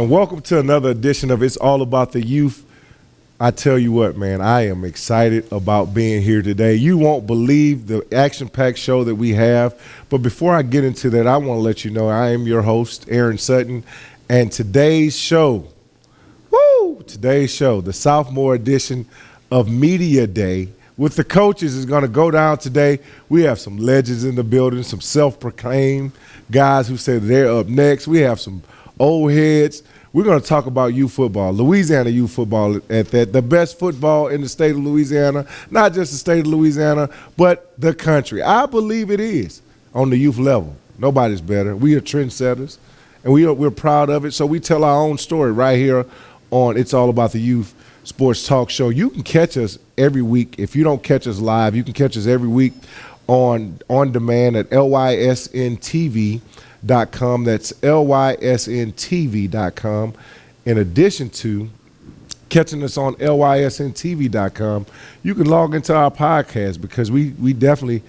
And welcome to another edition of It's All About the Youth. I tell you what, man, I am excited about being here today. You won't believe the action-packed show that we have. But before I get into that, I want to let you know I am your host, Aaron Sutton. And today's show, the sophomore edition of Media Day with the coaches is going to go down today. We have some legends in the building, some self-proclaimed guys who said they're up next. We have some old heads. We're going to talk about youth football, Louisiana youth football at that, the best football in the state of Louisiana, not just the state of Louisiana, but the country. I believe it is on the youth level. Nobody's better. We are trendsetters, and we're proud of it. So we tell our own story right here on It's All About the Youth Sports Talk Show. You can catch us every week. If you don't catch us live, you can catch us every week on demand at lysntv.com. That's lysntv.com. In addition to catching us on lysntv.com, you can log into our podcast because we definitely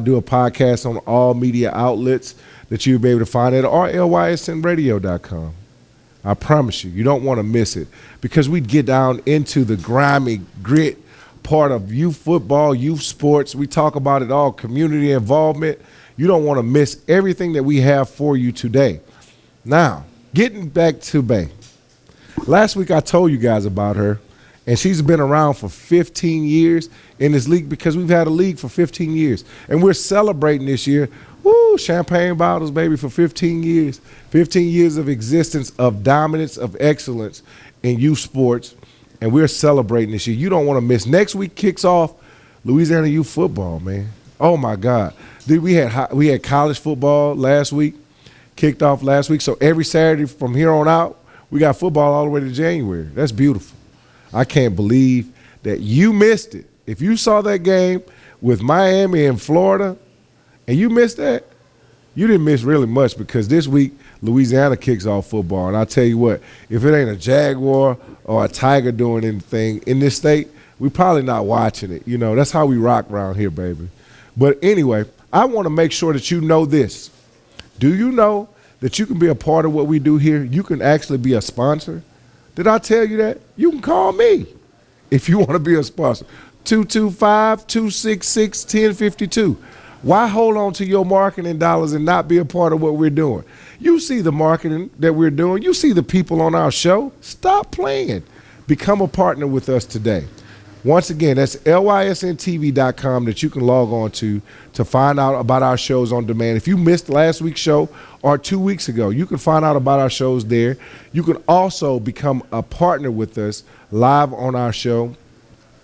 do a podcast on all media outlets that you'll be able to find it, or lysnradio.com. I promise you don't want to miss it because we get down into the grimy grit part of youth football, youth sports. We talk about it all, community involvement. You don't want to miss everything that we have for you today. Now, getting back to Bay. Last week I told you guys about her, and she's been around for 15 years in this league because we've had a league for 15 years. And we're celebrating this year, champagne bottles, baby, for 15 years. 15 years of existence, of dominance, of excellence in youth sports, and we're celebrating this year. You don't want to miss. Next week kicks off Louisiana youth football, man. Oh, my God. Dude, we had college football last week, kicked off last week. So every Saturday from here on out, we got football all the way to January. That's beautiful. I can't believe that you missed it. If you saw that game with Miami and Florida and you missed that, you didn't miss really much because this week Louisiana kicks off football. And I tell you what, if it ain't a Jaguar or a Tiger doing anything in this state, we probably not watching it. You know, that's how we rock around here, baby. But anyway, I want to make sure that you know this. Do you know that you can be a part of what we do here? You can actually be a sponsor. Did I tell you that? You can call me if you want to be a sponsor. 225-266-1052. Why hold on to your marketing dollars and not be a part of what we're doing? You see the marketing that we're doing. You see the people on our show. Stop playing. Become a partner with us today. Once again, that's lysntv.com that you can log on to find out about our shows on demand. If you missed last week's show or 2 weeks ago, you can find out about our shows there. You can also become a partner with us live on our show.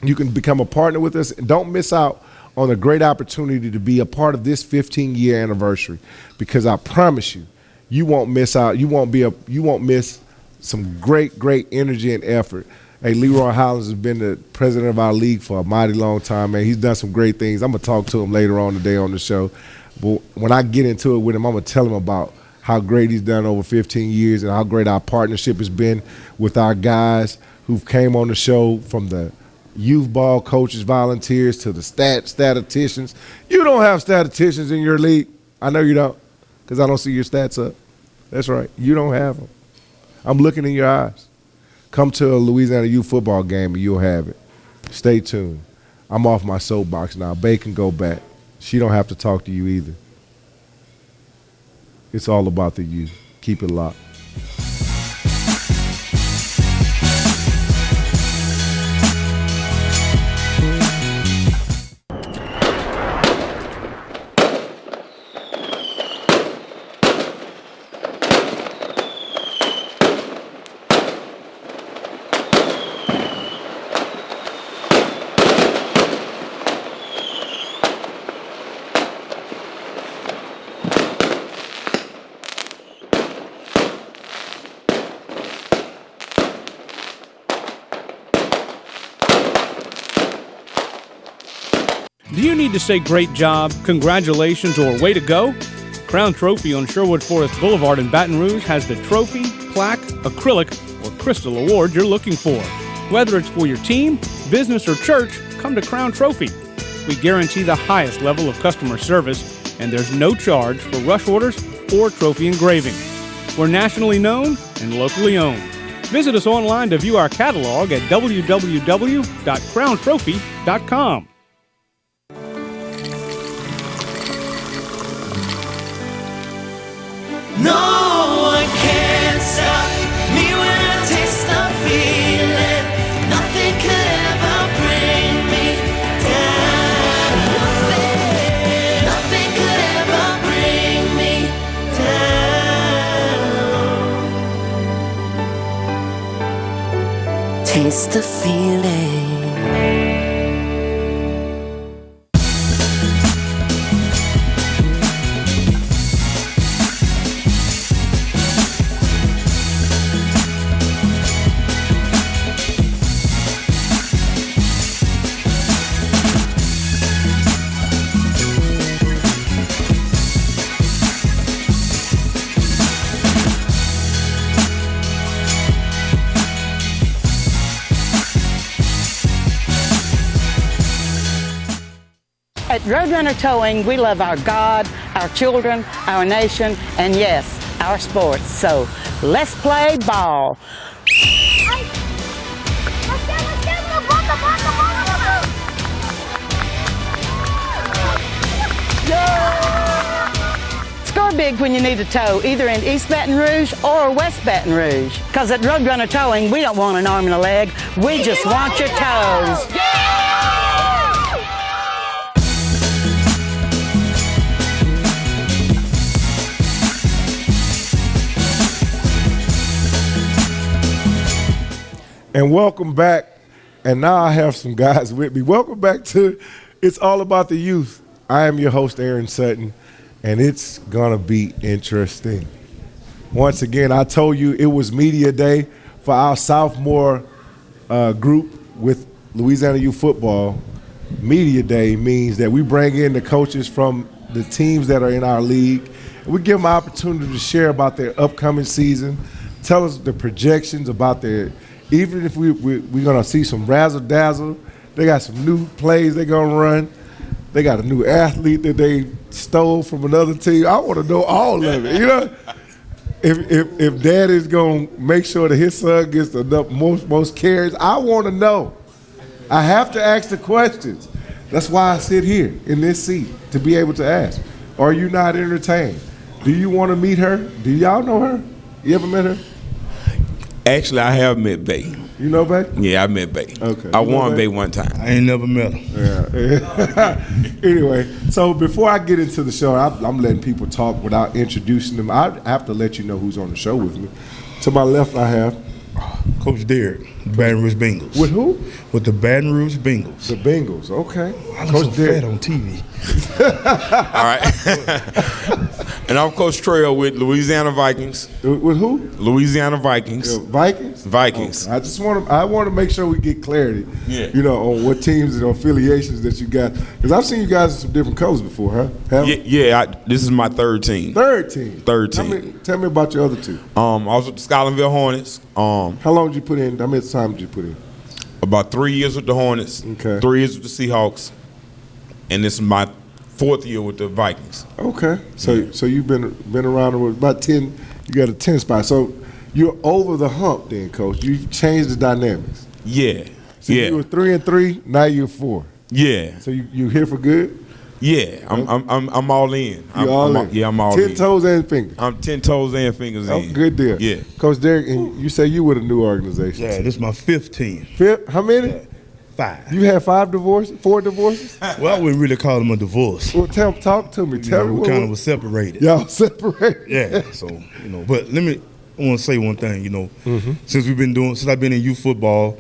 You can become a partner with us and don't miss out on a great opportunity to be a part of this 15-year anniversary because I promise you, you won't miss out. You won't miss some great energy and effort. Hey, Leroy Hollins has been the president of our league for a mighty long time, man. He's done some great things. I'm going to talk to him later on today on the show. But when I get into it with him, I'm going to tell him about how great he's done over 15 years and how great our partnership has been with our guys who've came on the show, from the youth ball coaches, volunteers, to the statisticians. You don't have statisticians in your league. I know you don't because I don't see your stats up. That's right. You don't have them. I'm looking in your eyes. Come to a Louisiana youth football game and you'll have it. Stay tuned. I'm off my soapbox now. Bay can go back. She don't have to talk to you either. It's all about the youth. Keep it locked. Do you need to say great job, congratulations, or way to go? Crown Trophy on Sherwood Forest Boulevard in Baton Rouge has the trophy, plaque, acrylic, or crystal award you're looking for. Whether it's for your team, business, or church, come to Crown Trophy. We guarantee the highest level of customer service, and there's no charge for rush orders or trophy engraving. We're nationally known and locally owned. Visit us online to view our catalog at www.crowntrophy.com. No one can stop me when I taste the feeling. Nothing could ever bring me down. Nothing could ever bring me down. Taste the feeling. At Roadrunner Towing, we love our God, our children, our nation, and yes, our sports. So let's play ball. Score big when you need a tow, either in East Baton Rouge or West Baton Rouge. Because at Roadrunner Towing, we don't want an arm and a leg. We just want your toes. And welcome back. And now I have some guys with me. Welcome back to It's All About the Youth. I am your host, Aaron Sutton, and it's going to be interesting. Once again, I told you it was media day for our sophomore group with Louisiana Youth Football. Media day means that we bring in the coaches from the teams that are in our league. And we give them an opportunity to share about their upcoming season, tell us the projections about their – even if we're going to see some razzle-dazzle, they got some new plays they're going to run. They got a new athlete that they stole from another team. I want to know all of it, you know? If dad is going to make sure that his son gets the most carries, I want to know. I have to ask the questions. That's why I sit here in this seat, to be able to ask. Are you not entertained? Do you want to meet her? Do y'all know her? You ever met her? Actually, I have met Bay. You know Bay? Yeah, I met Bay. Okay. I won Bay one time. I ain't never met him. Yeah. Anyway, so before I get into the show, I'm letting people talk without introducing them. I have to let you know who's on the show with me. To my left, I have Coach Derek, Baton Rouge Bengals. with who? With the Baton Rouge Bengals. The Bengals. Okay. I look so fat on TV. All right. And I'm Coach Trail with Louisiana Vikings. With who? Louisiana Vikings. Vikings. Vikings. Okay. I want to make sure we get clarity. Yeah. You know, on what teams and affiliations that you got, because I've seen you guys in some different colors before, huh? This is my third team. Third team. Tell me about your other two. I was with the Scotlandville Hornets. How long did you put in? How many time did you put in? About 3 years with the Hornets. Okay. 3 years with the Seahawks. And this is my fourth year with the Vikings. Okay. So you've been around with about 10. You got a 10 spot. So you're over the hump then, Coach. You've changed the dynamics. Yeah. So you were 3-3. Now you're 4. Yeah. So you here for good? Yeah. I'm all in. I'm all in. Yeah, I'm all 10 in. toes and fingers. I'm 10 toes and fingers in. Good deal. Yeah. Coach Derek, and you say you with a new organization. Yeah, this is my fifth team. Fifth? How many? Yeah. 5. You had 4 divorces? Well, I wouldn't really call them a divorce. Well, talk to me. Tell me. We kind of was separated. Y'all separated. Yeah, so, but I want to say one thing, since I've been in youth football,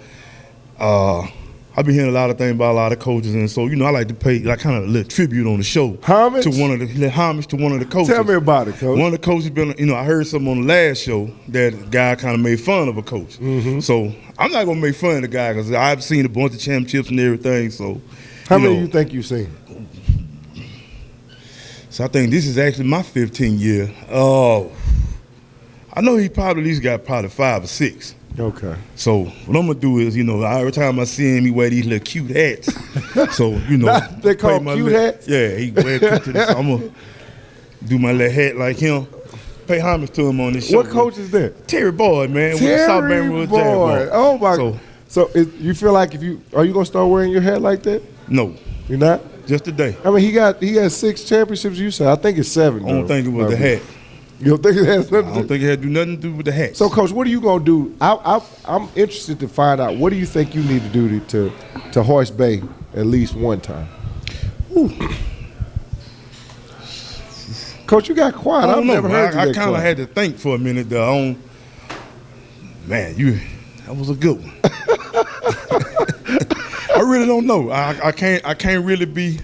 I've been hearing a lot of things about a lot of coaches, and so, I like to pay kind of a little tribute on the show. Homage? Homage to one of the coaches. Tell me about it, Coach. One of the coaches I heard something on the last show that a guy kind of made fun of a coach. Mm-hmm. So I'm not going to make fun of the guy because I've seen a bunch of championships and everything. So how many you think you've seen? So I think this is actually my 15th year. I know he probably at least got 5 or 6. Okay. So what I'm gonna do is, every time I see him, he wear these little cute hats. So they call them cute hats. Yeah, he wear cute. So I'm gonna do my little hat like him. pay homage to him on this show. What coach is that? Terry Boyd, man. with the South Baton Terry Rouge Boyd. Jaguars. Oh my. So, So you feel like are you gonna start wearing your hat like that? no, You're not. just today. I mean, he has 6 championships. You said I think it's 7. I don't think it was the hat. You don't think it has nothing I to don't do? think it had to do nothing to do with the hat. So, Coach, what are you gonna do? I'm interested to find out what do you think you need to do to hoist Bay at least one time. Coach, you got quiet. I I've don't know. never heard you I that kind of quiet. had to think for a minute there. Man, that was a good one. I really don't know. I can't really be.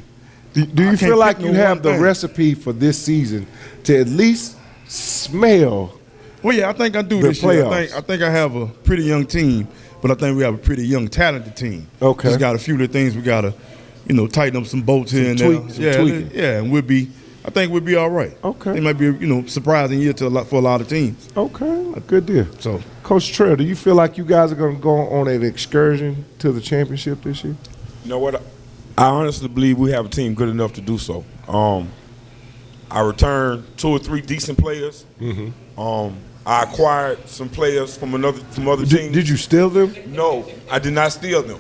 Do you I feel can't like pick you no have one the thing. recipe for this season to at least smell? Well, yeah, I think I do The this year. playoffs. I think I have a pretty young team, but I think we have a pretty young, talented team. Okay. Just got a few of the things we gotta, tighten up some bolts here and there. tweaking. Yeah, and I think we'll be all right. Okay. It might be a surprising year for a lot of teams. Okay, good deal. So Coach Trail, do you feel like you guys are going to go on an excursion to the championship this year? You know what? I honestly believe we have a team good enough to do so. I returned 2 or 3 decent players. I acquired some players from other teams. Did you steal them? No, I did not steal them.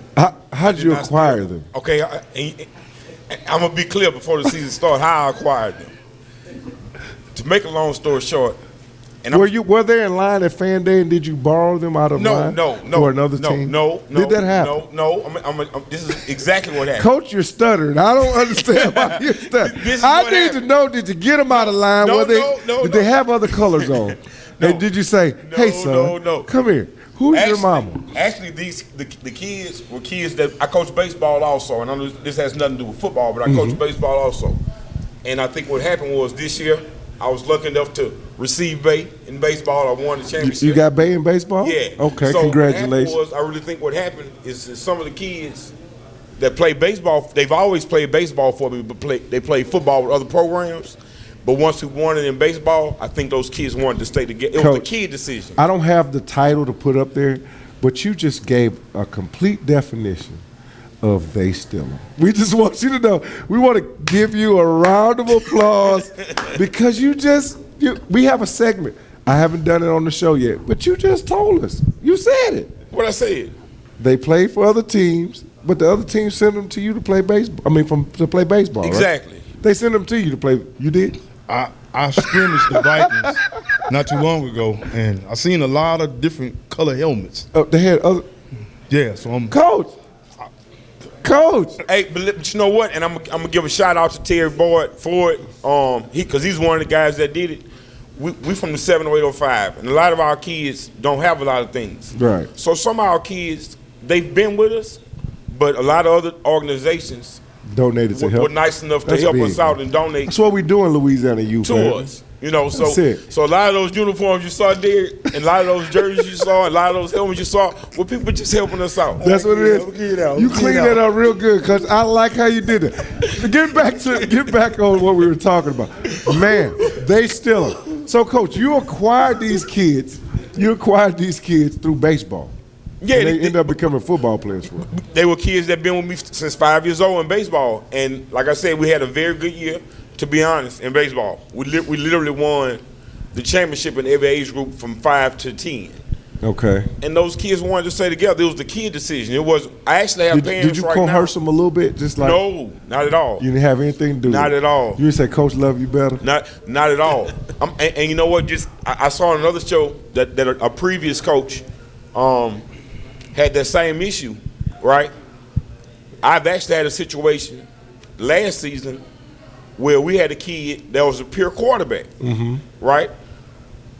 How did you not acquire steal them? Okay, I'm gonna be clear before the season starts how I acquired them. To make a long story short, and Were they in line at Fan Day and did you borrow them out of line for another team? No. Did that happen? No. This is exactly what happened. Coach, you're stuttering. I don't understand why you're stuttering. This is I what need happened. to know, did you get them out of line? Did they have other colors on? No. And did you say, hey, son, no. come here. Who's your mama? Actually, the kids were kids that I coach baseball also, and I know this has nothing to do with football, but I coach baseball also. And I think what happened was this year I was lucky enough to receive Bay in baseball. I won the championship. You got Bay in baseball? Yeah. Okay, so congratulations. What happened was, I really think what happened is that some of the kids that play baseball, they've always played baseball for me, but they play football with other programs. But once we won it in baseball, I think those kids wanted to stay together. It was a kid decision. I don't have the title to put up there, but you just gave a complete definition of they stealing. We just want you to know. We want to give you a round of applause because we have a segment. I haven't done it on the show yet, but you just told us. You said it. What I said. They play for other teams, but the other teams send them to you to play baseball. I mean, to play baseball. Exactly. Right? They send them to you to play. You did? I scrimmaged the Vikings not too long ago, and I seen a lot of different color helmets. They had other. Yeah, so I'm Coach. Hey, but you know what? And I'm gonna give a shout out to Terry Boyd for it. Because he's one of the guys that did it. We from the 70805, and a lot of our kids don't have a lot of things. Right. So some of our kids, they've been with us, but a lot of other organizations Donated to help. were nice enough to That's help big, us out man. and donate That's what we do in Louisiana youth. to man. us. You know, so That's it. so a lot of those uniforms you saw there, and a lot of those jerseys you saw, and a lot of those helmets you saw, were people just helping us out. That's what it is. You cleaned that up real good because I like how you did it. Get back on what we were talking about. Man, they still them. So, Coach, you acquired these kids. You acquired these kids through baseball. Yeah, And they end up becoming football players for them. They were kids that been with me since 5 years old in baseball, and like I said, we had a very good year. To be honest, in baseball, we literally won the championship in every age group from 5 to 10. Okay. And those kids wanted to stay together. It was the kid decision. It was. I actually have parents Did you right coerce now. them a little bit? Just like No, not at all. you didn't have anything to do Not with it? at all. You didn't say, Coach, love you better? Not at all. And you know what? I saw on another show that a previous coach had that same issue, right? I've actually had a situation last season where we had a kid that was a pure quarterback, right?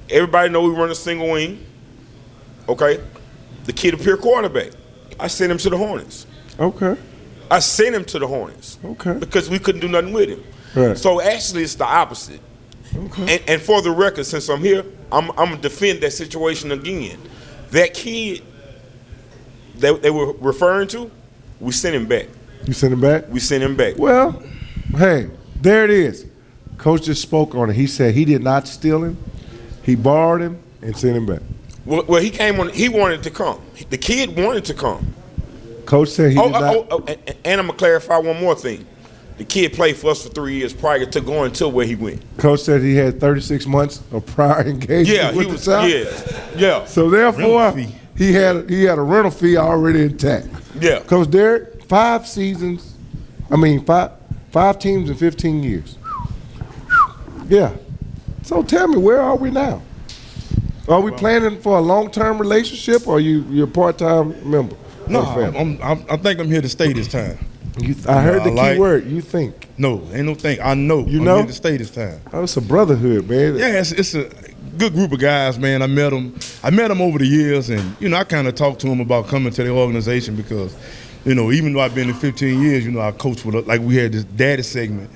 Everybody know we run a single wing, okay? The kid a pure quarterback. I sent him to the Hornets. Okay. I sent him to the Hornets. Okay. Because we couldn't do nothing with him. Right. So actually it's the opposite. Okay. And for the record, since I'm here, I'm going to defend that situation again. That kid that they were referring to, we sent him back. You sent him back? We sent him back. Well, hey, there it is. Coach just spoke on it. He said he did not steal him. He borrowed him and sent him back. Well, he came on. He wanted to come. The kid wanted to come. Coach said he did not. And I'm gonna clarify one more thing. the kid played for us for 3 years prior to going to where he went. Coach said he had 36 months of prior engagement Yeah, with he was. the South. Yeah. So therefore, Rental fee. he had a rental fee already intact. Yeah. Coach Derek, 5 seasons. I mean, five teams in 15 years. Yeah. So tell me, where are we now? Are we planning for a long-term relationship, or you're a part-time member? No, of the family? I think I'm here to stay this time. I heard the I key word. You think? No, ain't no thing. I know. You I'm know? here to stay this time. Oh, it's a brotherhood, man. Yeah, it's a good group of guys, man. I met them over the years, and I kind of talked to them about coming to the organization because, even though I've been in 15 years, I coach with like we had this daddy segment,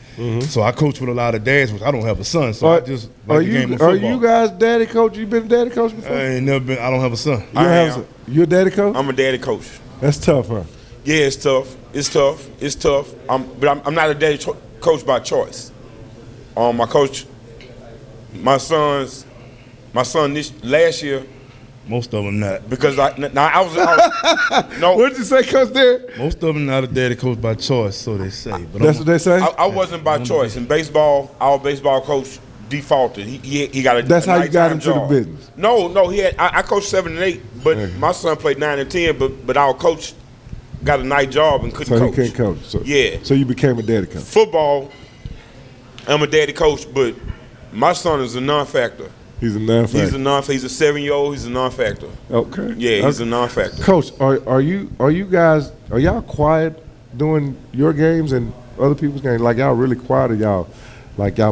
so I coach with a lot of dads, which I don't have a son, so I just like the game of Are football. you guys daddy coach? You been a daddy coach before? I ain't never been. I don't have a son. You have am. you a daddy coach? I'm a daddy coach. That's tough, huh? Yeah, it's tough. It's tough. But I'm not a daddy coach by choice. My son this last year, Most of them not. because I was no. What did you say, Coach Derek? Most of them not a daddy coach by choice, so they say. But That's what they say. I wasn't by choice. In baseball, our baseball coach defaulted. He got a. That's a how you got nighttime into the job. business. No. He had. I coached 7 and 8, but my son played 9 and 10. But our coach got a night job and couldn't So coach. he can't coach. So, Yeah. So you became a daddy coach. Football, I'm a daddy coach, but my son is a non-factor. He's a non-factor. He's a non-factor. He's a 7-year-old. He's a non-factor. Okay. Yeah, he's a non-factor. Coach, are y'all quiet doing your games and other people's games? Like y'all really quiet, or y'all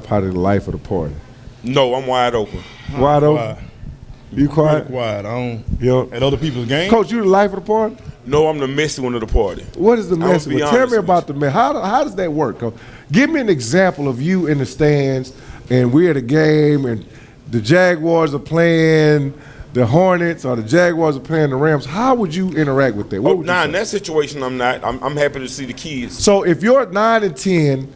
part of the life of the party? No, I'm wide open. Wide open. quiet. You quiet? Real quiet. I don't. You know, At other people's games. Coach, you the life of the party? No, I'm the messy one of the party. What is the I'ma message? be Tell honest me with about the mess. How does that work, Coach? Give me an example of you in the stands, and we're at a game, and the Jaguars are playing the Hornets, or the Jaguars are playing the Rams. How would you interact with that? What would you Nah, say? in that situation, I'm not. I'm happy to see the kids. So if you're 9 and 10,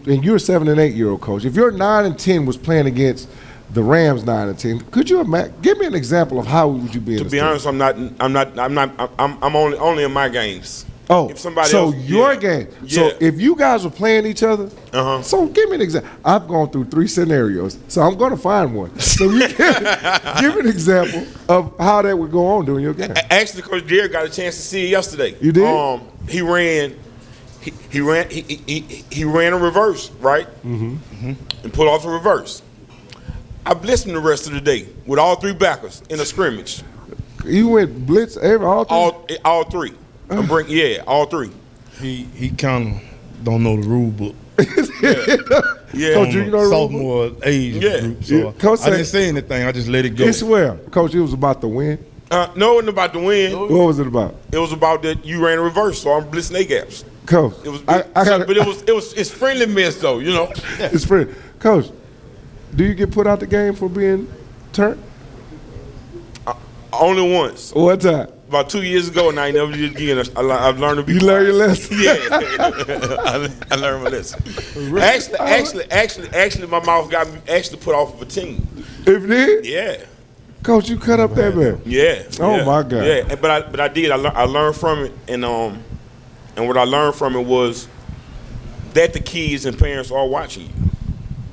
and you're a 7 and 8 year old coach, if your 9 and 10 was playing against the Rams 9 and 10, could you imagine? Give me an example of how would you be in To the be stand? honest, I'm only in my games. Oh, If somebody so else- your yeah. game. Yeah. So if you guys were playing each other, Uh-huh. so give me an example. I've gone through 3 scenarios, so I'm going to find one. So you give an example of how that would go on during your game. Actually, Coach Derek got a chance to see it yesterday. You did? He ran. He ran a reverse, right? Mm-hmm. And pulled off a reverse. I blitzed him the rest of the day with all 3 backers in a scrimmage. You went blitz all three? All 3. All 3. He kind of don't know the rule book. Yeah. Coach, you know the rule book? Sophomore age Yeah. group. So Yeah. Coach I said- didn't say anything. I just let it go. It's well, Coach, it was about the win. No, it wasn't about the win. What was it about? It was about that you ran a reverse, so I'm blitzing A gaps. Coach, It was, I got but it's friendly mess though, you know. It's friendly. Coach, do you get put out the game for being turned? Only once, One time. about 2 years ago, and I never did it again. I've learned to be. You learn your lesson? Yeah, I learned my lesson. Actually, my mouth got me actually put off of a team. If it did? Yeah, Coach, you cut up that man. yeah. Oh, yeah, my God. Yeah, but I did. I learned from it, and what I learned from it was that the kids and parents are watching you.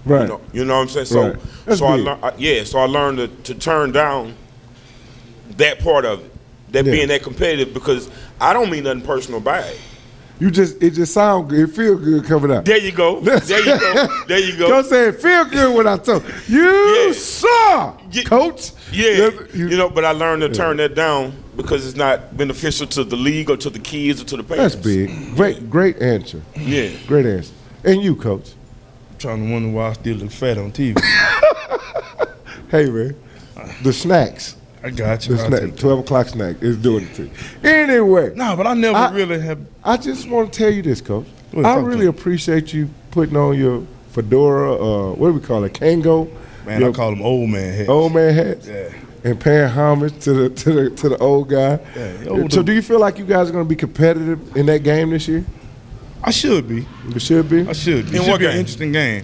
Right. You know what I'm saying? So, Right. That's so I big. learned. So I learned to turn down that part of it, that Yeah. being that competitive, because I don't mean nothing personal by it. It just sound good. It feel good coming out. There you go. There you go. There you go. Coach said, feel good when I told you Yeah. saw, Yeah. Coach. Yeah, You- but I learned to turn that down because it's not beneficial to the league or to the kids or to the parents. That's big. Great answer. Yeah. Great answer. And you, Coach. I'm trying to wonder why I still look fat on TV. Hey, man. The snacks. I got you. The I'll snack, take 12 o'clock snack is doing it to you. Anyway. Nah, but I never really have. I just want to tell you this, Coach. What, I talk to really me. appreciate you putting on your fedora, what do we call it, Kango? Man, your I call them old man heads. old man hats. Yeah. And paying homage to the old guy. Yeah, old So dude. do you feel like you guys are going to be competitive in that game this year? I should be. You should be. I should be. In It should what be an game? interesting game.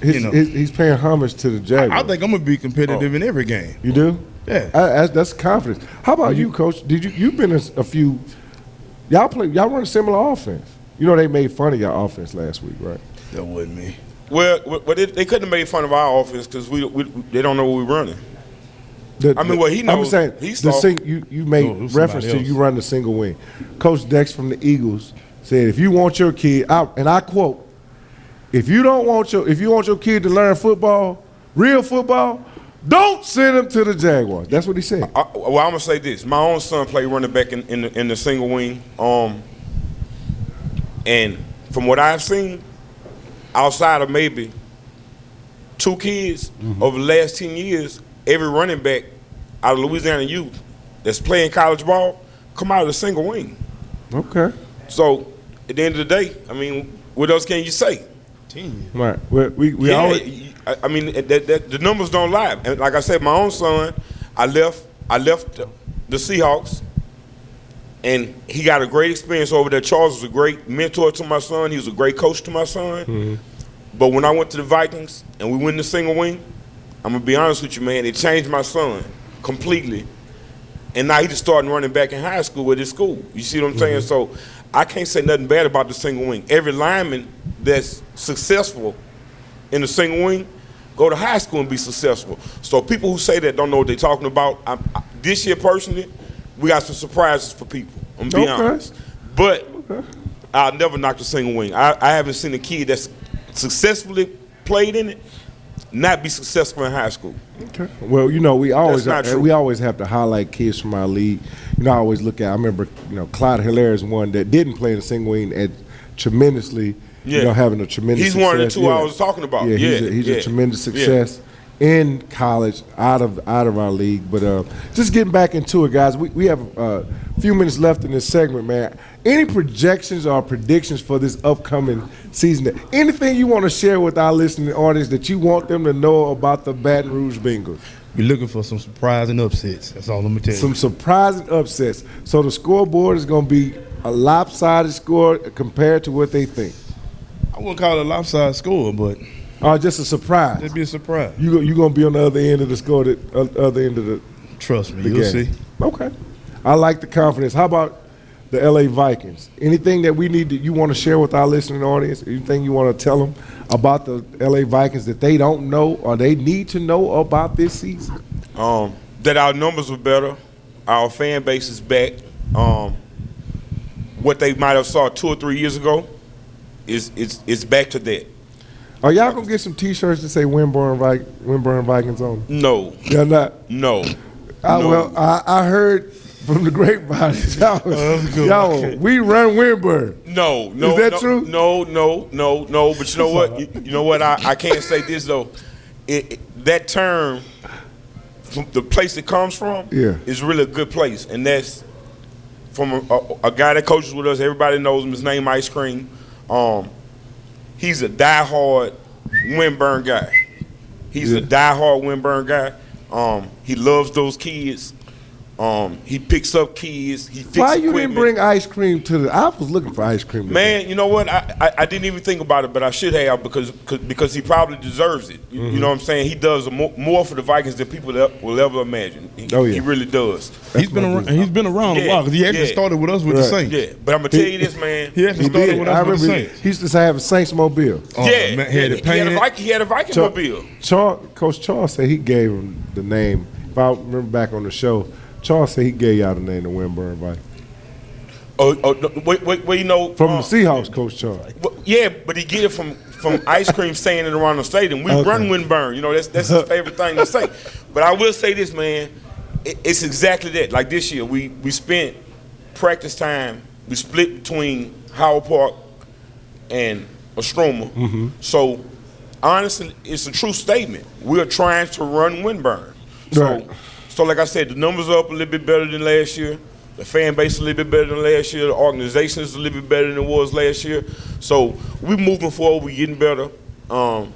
He's, know. he's paying homage to the Jaguars. I think I'm gonna be competitive in every game. You do? Yeah. That's confidence. How about you, Coach? You've been a few? Y'all run a similar offense. You know they made fun of your offense last week, right? That wasn't me. Well, they couldn't have made fun of our offense because they don't know what we're running. I mean, well, he knows. I'm saying He's you made No, it was reference somebody to else. you run the single wing. Coach Dex from the Eagles said, if you want your kid, and I quote, if you want your kid to learn football, real football, don't send him to the Jaguars. That's what he said. Well, I'm gonna say this: my own son played running back in the single wing, and from what I've seen, outside of maybe 2 kids over the last 10 years, every running back out of Louisiana youth that's playing college ball come out of the single wing. Okay. So at the end of the day, I mean, what else can you say? Right. We always. I mean, the numbers don't lie. And like I said, my own son, I left the Seahawks, and he got a great experience over there. Charles was a great mentor to my son. He was a great coach to my son. But when I went to the Vikings and we went in the single wing, I'm gonna be honest with you, man, it changed my son completely. And now he just started running back in high school with his school. You see what I'm saying? So I can't say nothing bad about the single wing. Every lineman that's successful in the single wing go to high school and be successful. So people who say that don't know what they're talking about. This year, personally, we got some surprises for people. I'm gonna be honest. But I'll never knock the single wing. I haven't seen a kid that's successfully played in it not be successful in high school. Okay. Well, you know, we always not true. have to highlight kids from our league. You know, I always look at. I remember, Clyde Hilaire is one that didn't play in the single wing and tremendously. Yeah. Having a tremendous. He's success. one of the 2 I was talking about. Yeah, he's a tremendous success in college, out of our league. But just getting back into it, guys. We have a few minutes left in this segment, man. Any projections or predictions for this upcoming season? Anything you want to share with our listening audience that you want them to know about the Baton Rouge Bengals? We're looking for some surprising upsets. That's all I'm gonna tell you. Some surprising upsets. So the scoreboard is going to be a lopsided score compared to what they think. I wouldn't call it a lopsided score, but Just a surprise. it'd be a surprise. You gonna be on the other end of the score, the other end of the Trust me, the you'll game. see. Okay, I like the confidence. How about the LA Vikings? Anything that you want to share with our listening audience? Anything you want to tell them about the LA Vikings that they don't know or they need to know about this season? That our numbers were better, our fan base is back. What they might have saw 2 or 3 years ago is back to that. Are y'all gonna get some T-shirts that say Winburn Vikings on them? No, Y'all not? no. Well, I heard from the grapevine, we run Winburn. No. Is that true? No. But you know what? You know what? I can't say this though. That term, from the place it comes from, is really a good place, and that's from a guy that coaches with us. Everybody knows him. His name Ice Cream. He's a diehard Winburn guy. He's a diehard Winburn guy. He loves those kids. He picks up kids. He fixes Why you equipment. didn't bring ice cream to the? I was looking for ice cream today. Man, you know what? I didn't even think about it, but I should have because he probably deserves it. You know what I'm saying? He does more for the Vikings than people will ever imagine. He really does. He's been around a while because he actually started with us with the Saints. Yeah, but I'm gonna tell you this, man. He actually started with us with the Saints. He used to have a Saints mobile. Yeah, man, he had it painted. He had a Viking mobile. Coach Charles said he gave him the name. If I remember back on the show, Charles said he gave y'all the name of Winburn Vikings. Wait, you know From the Seahawks, Coach Charles. Yeah, but he get it from ice cream saying it around the stadium. We run Winburn. You know, that's his favorite thing to say. But I will say this, man. It's exactly that. Like this year, we spent practice time. We split between Howard Park and Ostroma. So, honestly, it's a true statement. We are trying to run Winburn. So, like I said, the numbers are up a little bit better than last year. The fan base is a little bit better than last year. The organization is a little bit better than it was last year. So we're moving forward. We're getting better. And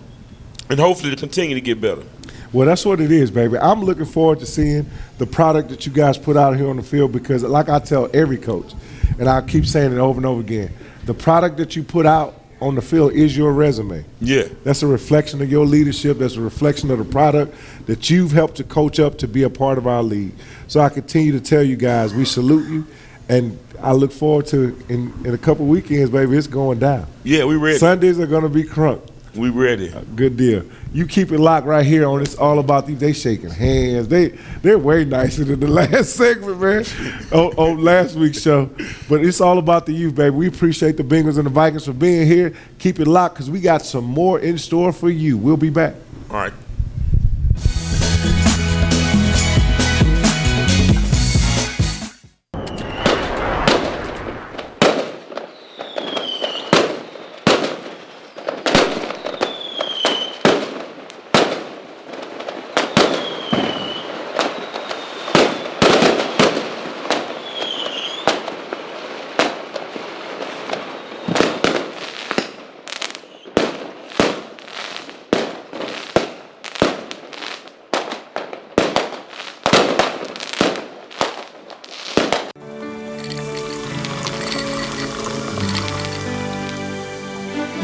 hopefully to continue to get better. Well, that's what it is, baby. I'm looking forward to seeing the product that you guys put out here on the field because, like I tell every coach, and I keep saying it over and over again, the product that you put out on the field is your resume. Yeah. That's a reflection of your leadership. That's a reflection of the product that you've helped to coach up to be a part of our league. So I continue to tell you guys, we salute you, And I look forward to in a couple weekends, baby. It's going down. Yeah, we ready. Sundays are gonna be crunk. We ready. Good deal. You keep it locked right here on It's All About These. They shaking hands. They're way nicer than the last segment, man, on last week's show. But it's all about the youth, baby. We appreciate the Bengals and the Vikings for being here. Keep it locked because we got some more in store for you. We'll be back. All right.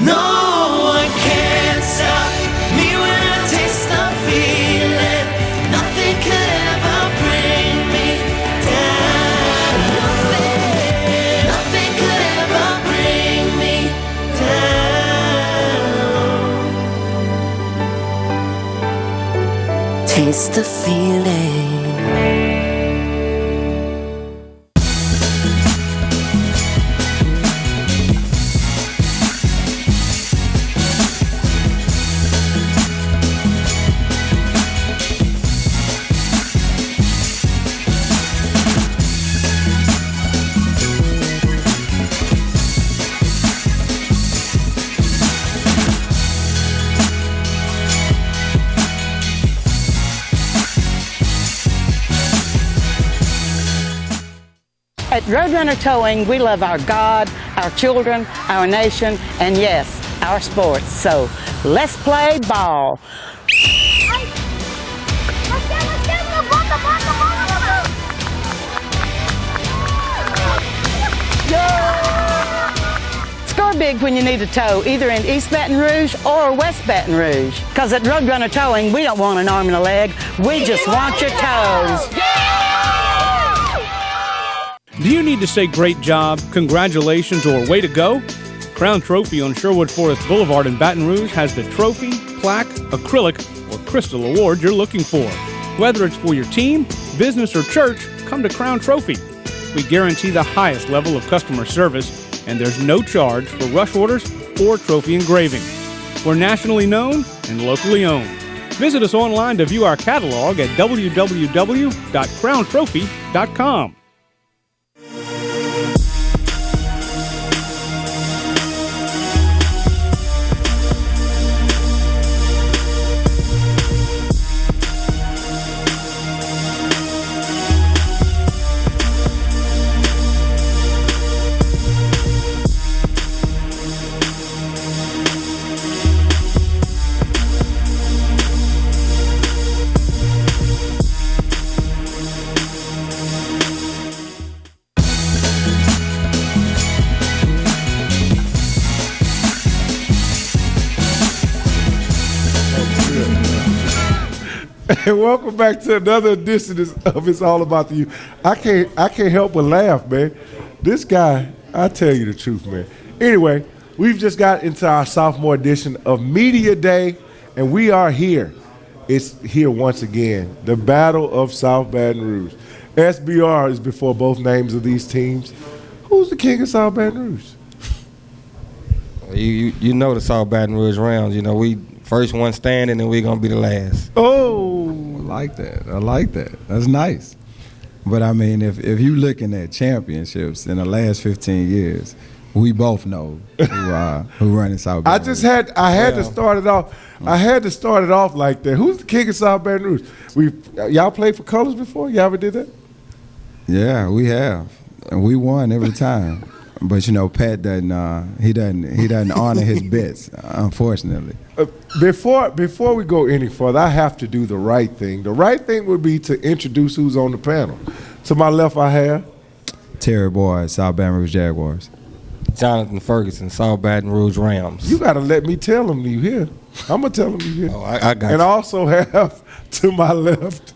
No one can stop me when I taste the feeling. Nothing could ever bring me down. Nothing could ever bring me down. Taste the feeling. At Roadrunner Towing, we love our God, our children, our nation, and yes, our sports. So let's play ball. Score big when you need a tow, either in East Baton Rouge or West Baton Rouge. Because at Roadrunner Towing, we don't want an arm and a leg. We just want your toes. Do you need to say great job, congratulations, or way to go? Crown Trophy on Sherwood Forest Boulevard in Baton Rouge has the trophy, plaque, acrylic, or crystal award you're looking for. Whether it's for your team, business, or church, come to Crown Trophy. We guarantee the highest level of customer service, and there's no charge for rush orders or trophy engraving. We're nationally known and locally owned. Visit us online to view our catalog at www.crowntrophy.com. And welcome back to another edition of It's All About the Youth. I can't help but laugh, man. This guy, I tell you the truth, man. Anyway, we've just got into our sophomore edition of Media Day, and we are here. It's here once again, the Battle of South Baton Rouge. SBR is before both names of these teams. Who's the king of South Baton Rouge? You know the South Baton Rouge Rams. You know, we first one standing and we're going to be the last. Oh. I like that. That's nice. But, I mean, if you're looking at championships in the last 15 years, we both know who running South Baton Rouge. I had to start it off. I had to start it off like that. Who's the king of South Baton Rouge? Y'all played for Colors before? Y'all ever did that? Yeah, we have. And we won every time. But you know, Pat doesn't honor his bets, unfortunately. Before we go any further, I have to do the right thing. The right thing would be to introduce who's on the panel. To my left, I have Terry Boyd, South Baton Rouge Jaguars. Jonathan Ferguson, South Baton Rouge Rams. You got to let me tell him you here. I'm gonna tell him you here. Oh, I got and you. I also have to my left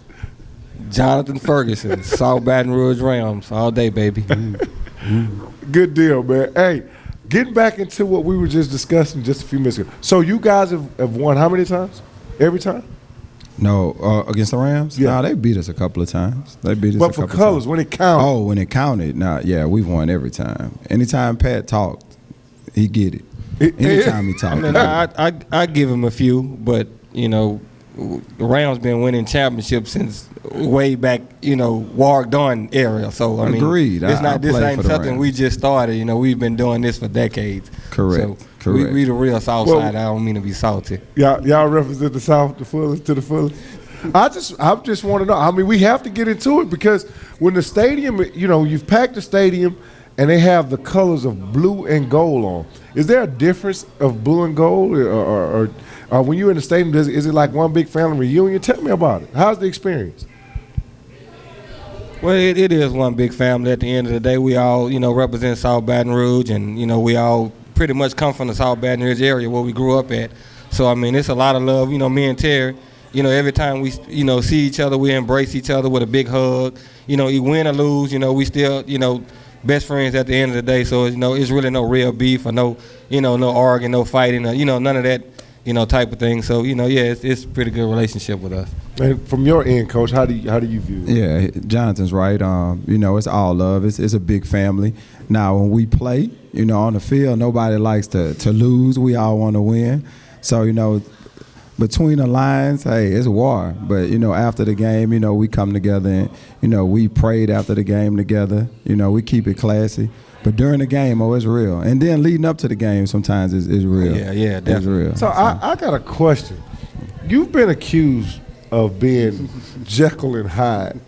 Jonathan Ferguson, South Baton Rouge Rams, all day, baby. Good deal, man. Hey, getting back into what we were just discussing just a few minutes ago. So you guys have won how many times? Every time? No, against the Rams? Yeah. No, they beat us a couple of times. They beat us But a for couple colors, times. when it counts. Oh, when it counted, yeah, we've won every time. Anytime Pat talked, he get it. Anytime he talked. I mean, I give him a few, but you know, the Rams been winning championships since way back, you know, Warwick Dawn era. So I mean, Agreed. It's I not this played ain't for the something Rams. we just started. You know, we've been doing this for decades. Correct. So Correct. We the real South Well- Side. I don't mean to be salty. Y'all represent the South the fullest to the fullest. I just want to know. I mean, we have to get into it because when the stadium, you know, you've packed the stadium and they have the colors of blue and gold on. Is there a difference of blue and gold, or when you're in the stadium, is it like one big family reunion? Tell me about it. How's the experience? Well, it is one big family. At the end of the day, we all, you know, represent South Baton Rouge, and you know, we all pretty much come from the South Baton Rouge area where we grew up at. So I mean, it's a lot of love. You know, me and Terry, you know, every time we, you know, see each other, we embrace each other with a big hug. You know, you win or lose, you know, we still, you know, best friends at the end of the day. So, you know, it's really no real beef or no, you know, no arguing, no fighting, or, you know, none of that, you know, type of thing. So, you know, yeah, it's a pretty good relationship with us. And from your end, Coach, how do you view it? Yeah, Jonathan's right. You know, it's all love. It's a big family. Now, when we play, you know, on the field, nobody likes to lose. We all want to win. So, you know, between the lines, hey, it's war. But, you know, after the game, you know, we come together and, you know, we prayed after the game together. You know, we keep it classy. But during the game, it's real. And then leading up to the game sometimes is real. Yeah, It's definitely. real. So I got a question. You've been accused of being Jekyll and Hyde,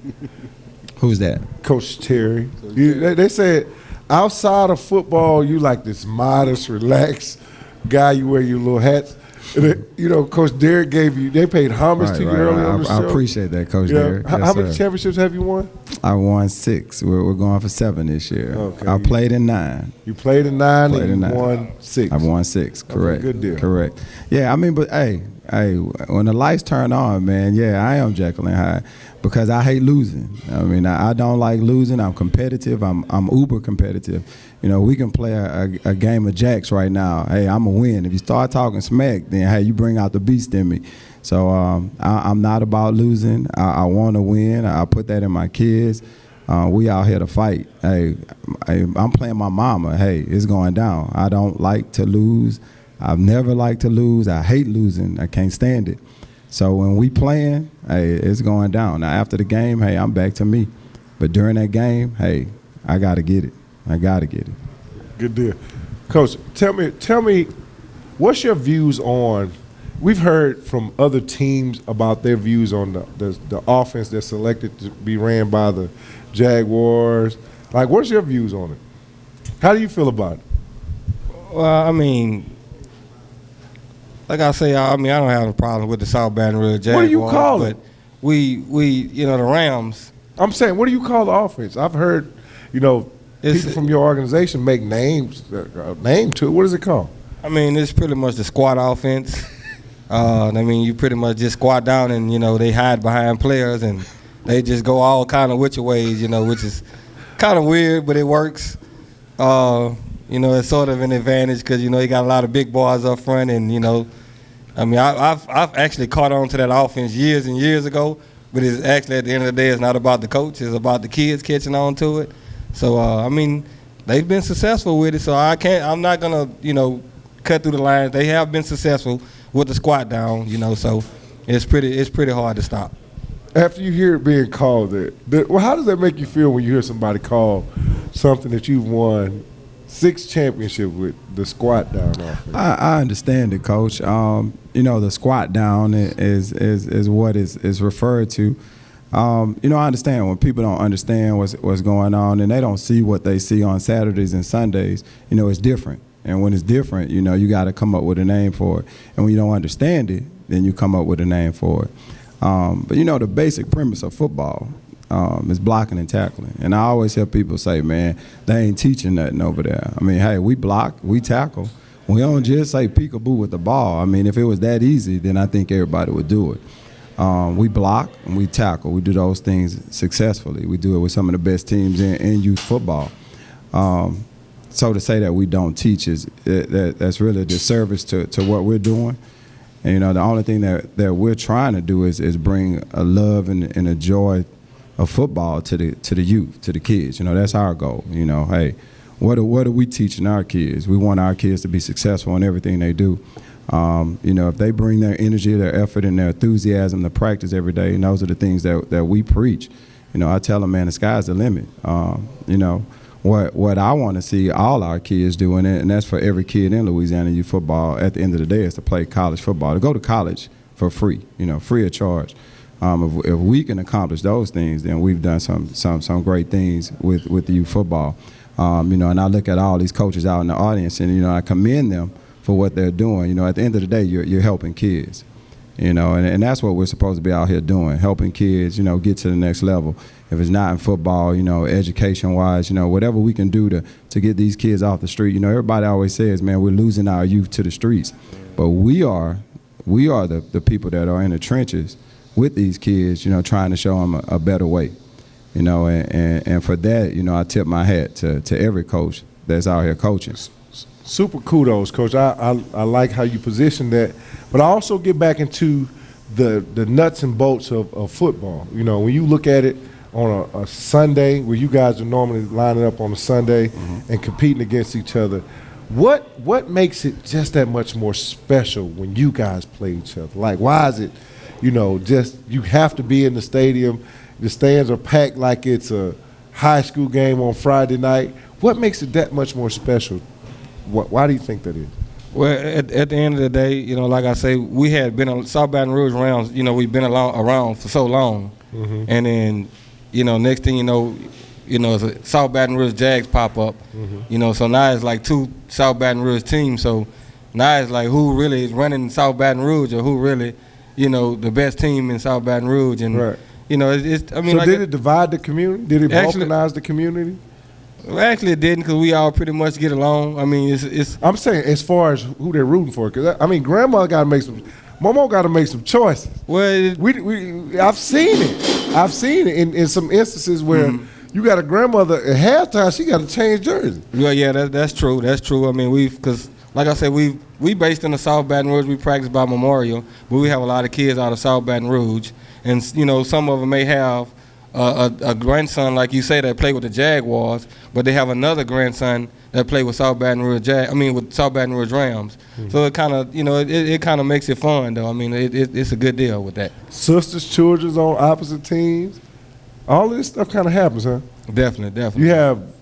Who's that? Coach Terry. They said outside of football, you like this modest, relaxed guy. You wear your little hats. And you know, Coach Derek they paid homage to you earlier on the show. I appreciate that, Coach Yeah. Derek. How Yes, many sir. championships have you won? I won 6. We're going for 7 this year. Okay. I played in 9. You played in 9 Played and in you 9. won 6. I won 6. Correct. good deal. Correct. Yeah, I mean, but hey, when the lights turn on, man, yeah, I am Jekyll and Hyde because I hate losing. I mean, I don't like losing. I'm competitive. I'm uber competitive. You know, we can play a game of jacks right now. Hey, I'm going to win. If you start talking smack, then, hey, you bring out the beast in me. So I'm not about losing. I want to win. I put that in my kids. We out here to fight. Hey, I'm playing my mama. Hey, it's going down. I don't like to lose. I've never liked to lose. I hate losing. I can't stand it. So when we playing, hey, it's going down. Now after the game, hey, I'm back to me. But during that game, hey, I got to get it. I got to get it. Good deal. Coach, tell me, what's your views on, we've heard from other teams about their views on the offense that's selected to be ran by the Jaguars. Like, what's your views on it? How do you feel about it? Well, I mean, like I say, I mean, I don't have a problem with the South Baton Rouge Jaguars. What do you call but it? We, you know, the Rams. I'm saying, what do you call the offense? I've heard, you know, people from your organization make names, name to it. What is it called? I mean, it's pretty much the squad offense. I mean, you pretty much just squat down and, you know, they hide behind players and they just go all kind of which ways, you know, which is kind of weird, but it works. You know, it's sort of an advantage because, you know, you got a lot of big boys up front and, you know, I mean, I've actually caught on to that offense years and years ago, but it's actually at the end of the day, it's not about the coach. It's about the kids catching on to it. So, I mean, they've been successful with it, so I'm not going to, you know, cut through the lines. They have been successful with the squat down, you know, so it's pretty hard to stop. After you hear it being called well, how does that make you feel when you hear somebody call something that you've won 6 championships with, the squat down offense? I understand it, Coach. You know, the squat down is what is referred to. You know, I understand when people don't understand what's going on and they don't see what they see on Saturdays and Sundays, you know, it's different. And when it's different, you know, you got to come up with a name for it. And when you don't understand it, then you come up with a name for it. But, you know, the basic premise of football is blocking and tackling. And I always hear people say, man, they ain't teaching nothing over there. I mean, hey, we block, we tackle. We don't just say peekaboo with the ball. I mean, if it was that easy, then I think everybody would do it. We block and we tackle. We do those things successfully. We do it with some of the best teams in youth football. So to say that we don't teach that's really a disservice to what we're doing. And the only thing that we're trying to do is bring a love and a joy of football to the youth, to the kids. That's our goal. Hey, what are we teaching our kids? We want our kids to be successful in everything they do. If they bring their energy, their effort, and their enthusiasm to practice every day, and those are the things that we preach. I tell them, man, the sky's the limit. What I want to see all our kids doing it, and that's for every kid in Louisiana youth football at the end of the day, is to play college football, to go to college for free, free of charge. If we can accomplish those things, then we've done some great things with the youth football. And I look at all these coaches out in the audience, and I commend them for what they're doing. At the end of the day, you're helping kids. And that's what we're supposed to be out here doing, helping kids, get to the next level. If it's not in football, education-wise, whatever we can do to get these kids off the street. Everybody always says, man, we're losing our youth to the streets. But we are the people that are in the trenches with these kids, trying to show them a better way. And for that, I tip my hat to every coach that's out here coaching. Super kudos, Coach. I like how you position that. But I also get back into the nuts and bolts of football. When you look at it on a Sunday, where you guys are normally lining up on a Sunday and competing against each other, what makes it just that much more special when you guys play each other? Like, why is it, just you have to be in the stadium, the stands are packed like it's a high school game on Friday night? What makes it that much more special? Why do you think that is? Well, at the end of the day, like I say, we had been on South Baton Rouge Rams. We've been around for so long, and then, next thing it's a South Baton Rouge Jags pop up. So now it's like two South Baton Rouge teams. So now it's like who really is running South Baton Rouge, or who really, the best team in South Baton Rouge, and right. It's. I mean, so like, did it divide the community? Did it balkanize the community? Well, actually, it didn't, because we all pretty much get along. I mean, it's. I'm saying as far as who they're rooting for, because Grandma got to make some. Mama got to make some choices. Well, I've seen it. I've seen it in some instances where you got a grandmother at halftime. She got to change jersey. Well, yeah, that's true. That's true. I mean, because like I said, we based in the South Baton Rouge. We practice by Memorial, but we have a lot of kids out of South Baton Rouge, and some of them may have a grandson, like you say, that play with the Jaguars, but they have another grandson that play with South Baton Rouge with South Baton Rouge Rams. So it kind of, it kind of makes it fun, though. I mean, it's a good deal with that. Sisters, children's on opposite teams. All this stuff kind of happens, huh? Definitely. You have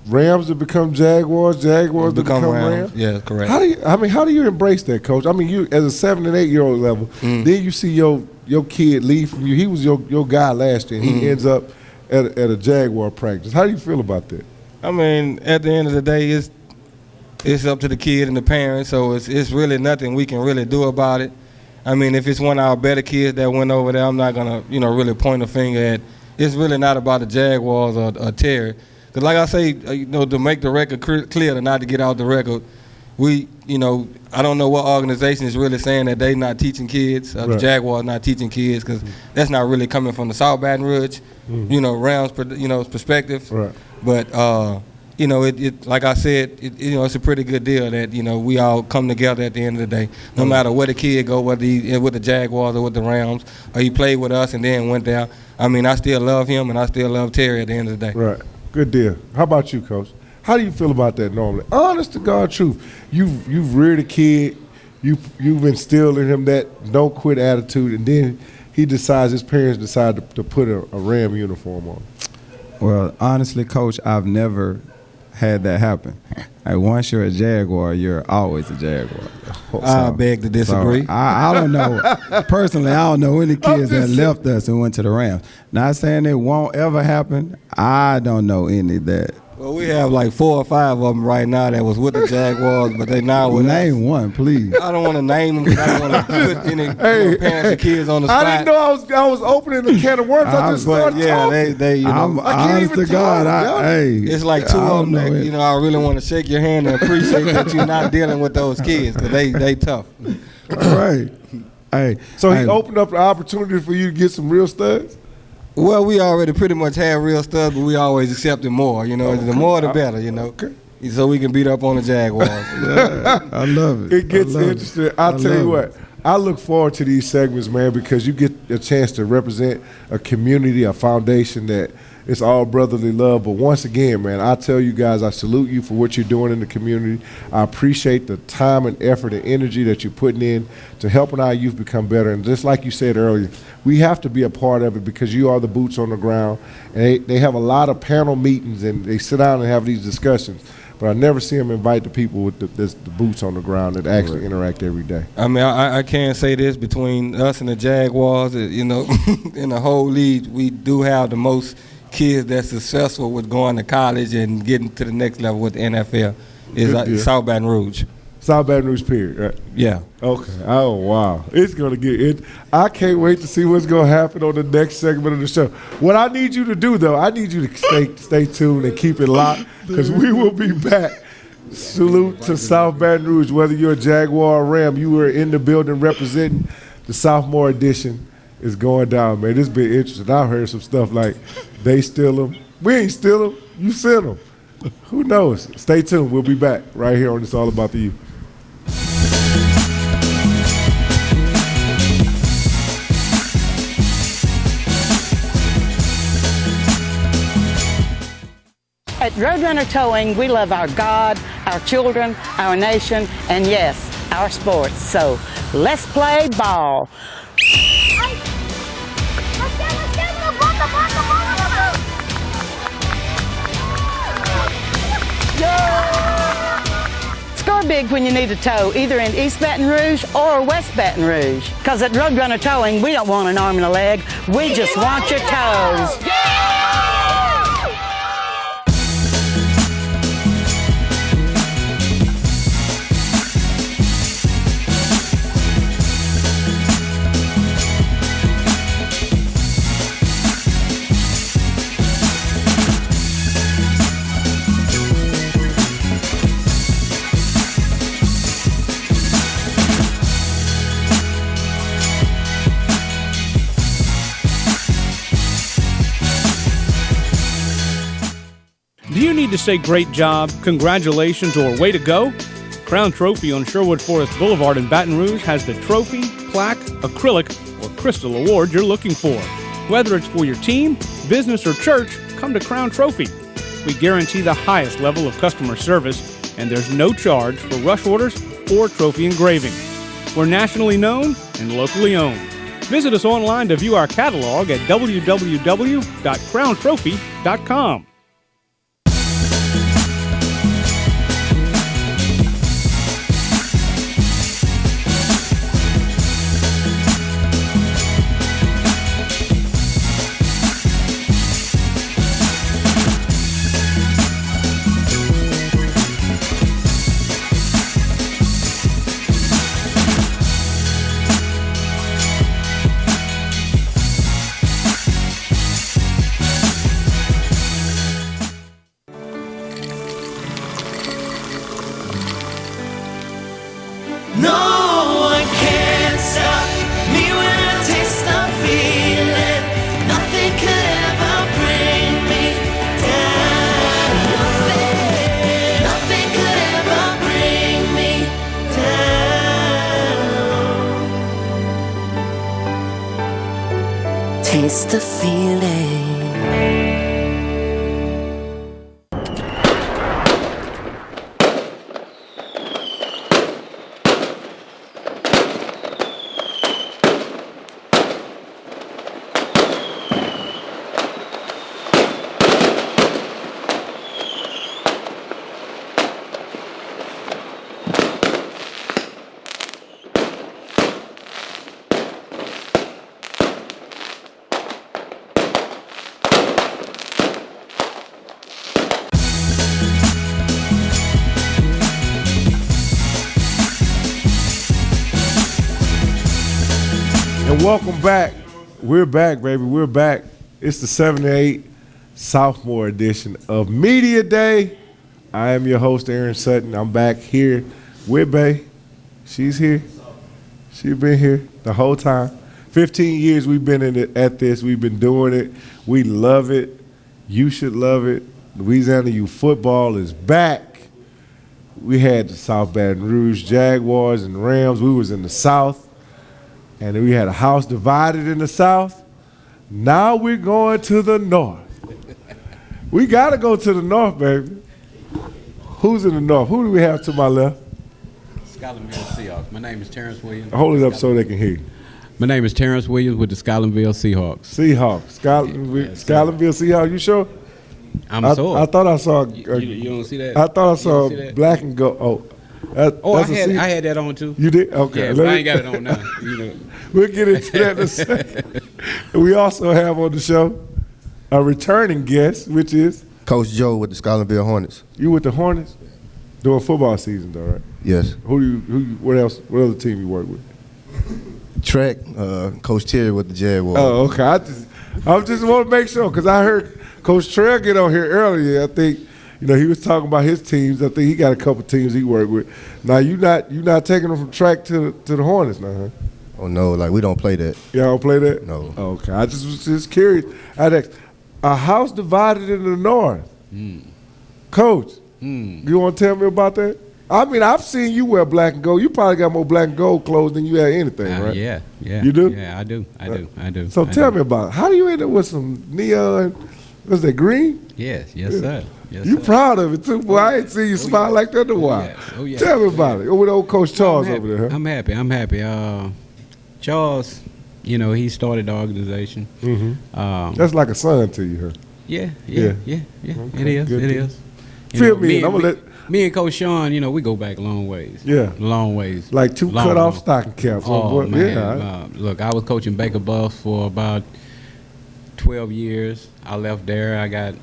Rams that become Jaguars that become Rams. Yeah, correct. How do you embrace that, Coach? I mean, you as a 7 and 8 year old level, then you see your kid leave from you. He was your guy last year, and he ends up at a Jaguar practice. How do you feel about that? I mean, at the end of the day, it's up to the kid and the parents, so it's really nothing we can really do about it. I mean, if it's one of our better kids that went over there, I'm not gonna really point a finger at. It's really not about the Jaguars or Terry. Because like I say, to make the record clear, not to get out the record, we, I don't know what organization is really saying that they not teaching kids, the Jaguars not teaching kids, because that's not really coming from the South Baton Rouge, Rams, perspective. Right. But, it like I said, it's a pretty good deal that, we all come together at the end of the day. No matter where the kid go, whether he with the Jaguars or with the Rams, or he played with us and then went there. I mean, I still love him, and I still love Terry at the end of the day. Right. Good deal. How about you, Coach? How do you feel about that normally? Honest to God truth. You've reared a kid. You've instilled in him that don't quit attitude, and then his parents decide to put a Ram uniform on. Well, honestly, Coach, I've never had that happen. Like, once you're a Jaguar, you're always a Jaguar. I beg to disagree. So I don't know. Personally, I don't know any kids that left us and went to the Rams. Not saying it won't ever happen. I don't know any that. Well, we have like 4 or 5 of them right now that was with the Jaguars, but they now with Name one, please. I don't want to name them because I don't want to put any parents or kids on the spot. I didn't know I was opening the can of worms. I just started talking. They I'm honest to God, it's like 2 of them that, I really want to shake your hand and appreciate that you're not dealing with those kids, because they tough. Right. Hey, So he hey, opened up the opportunity for you to get some real studs? Well, we already pretty much had real stuff, but we always accepted more. You know, the more the better. You know, so we can beat up on the Jaguars. I love it. It gets I love interesting. it. I'll I tell you love what. I look forward to these segments, man, because you get a chance to represent a community, a foundation that it's all brotherly love. But once again, man, I tell you guys, I salute you for what you're doing in the community. I appreciate the time and effort and energy that you're putting in to helping our youth become better. And just like you said earlier, we have to be a part of it because you are the boots on the ground. And they have a lot of panel meetings and they sit down and have these discussions. But I never see them invite the people with the boots on the ground that actually interact every day. I mean, I can't say this between us and the Jaguars. You know, in the whole league, we do have the most kids that's successful with going to college and getting to the next level with the NFL. Is South Baton Rouge. South Baton Rouge, period. Right? Yeah. Okay. Oh, wow. It's going to get it. I can't wait to see what's going to happen on the next segment of the show. What I need you to do, though, I need you to stay tuned and keep it locked because we will be back. Salute to South Baton Rouge. Whether you're a Jaguar or Ram, you were in the building representing the sophomore edition is going down, man. This been interesting. I heard some stuff like they steal them. We ain't steal them. You sent them. Who knows? Stay tuned. We'll be back right here on It's All About the Youth. At Roadrunner Towing, we love our God, our children, our nation, and yes, our sports. So let's play ball. Score big when you need a tow, either in East Baton Rouge or West Baton Rouge. Because at Roadrunner Towing, we don't want an arm and a leg. We just want your toes. Do you need to say great job, congratulations, or way to go? Crown Trophy on Sherwood Forest Boulevard in Baton Rouge has the trophy, plaque, acrylic, or crystal award you're looking for. Whether it's for your team, business, or church, come to Crown Trophy. We guarantee the highest level of customer service, and there's no charge for rush orders or trophy engraving. We're nationally known and locally owned. Visit us online to view our catalog at www.crowntrophy.com. No one can stop me when I taste the feeling. Nothing could ever bring me down. Nothing could ever bring me down. Taste the feeling. And welcome back. We're back, baby. We're back. It's the 7 to 8 sophomore edition of Media Day. I am your host, Aaron Sutton. I'm back here with Bay. She's here. She been here the whole time. 15 years we've been at this. We've been doing it. We love it. You should love it. Louisiana U football is back. We had the South Baton Rouge Jaguars and Rams. We was in the South. And then we had a house divided in the South. Now we're going to the North. We got to go to the North, baby. Who's in the North? Who do we have to my left? Scotlandville Seahawks. My name is Terrence Williams. Hold it up so they can hear you. My name is Terrence Williams with the Scotlandville Seahawks. Seahawks. Scotlandville Seahawks. You sure? I'm sure. I thought I saw. You don't see that? I thought I saw see that? black and gold. Oh, I had that on too. You did? Okay. Yeah, but I ain't got it on now. We'll get into that in a second. We also have on the show a returning guest, which is Coach Joe with the Scotlandville Hornets. You with the Hornets during football season, though, right? Yes. What else? What other team you work with? Trek, Coach Terry with the Jaguars. Oh, okay. I just want to make sure because I heard Coach Trell get on here earlier. I think he was talking about his teams. I think he got a couple teams he worked with. Now you not taking them from track to the Hornets now, huh? Oh no, we don't play that. Y'all don't play that? No. Okay. I just was just curious. I'd ask, a house divided in the North. Coach, you want to tell me about that? I mean, I've seen you wear black and gold. You probably got more black and gold clothes than you have anything, right? Yeah. You do? Yeah, I do. So tell me about it. How do you end up with some neon? Was that green? Yes, sir. Yes, You sir. proud of it too, boy. I ain't seen you smile like that in a while. Oh, yeah. Tell me about it. With old Coach Charles I'm over there, huh? I'm happy. Charles, he started the organization. That's like a son to you, huh? Yeah. Okay, It is. good It deal. is. Fill me in. I'm gonna Me and Coach Sean, we go back long ways. Yeah. Long ways. like two Long, cut off long. stocking caps. Oh, boy. man. Yeah. Look, I was coaching Baker Buff for about 12 years. I left there. I got,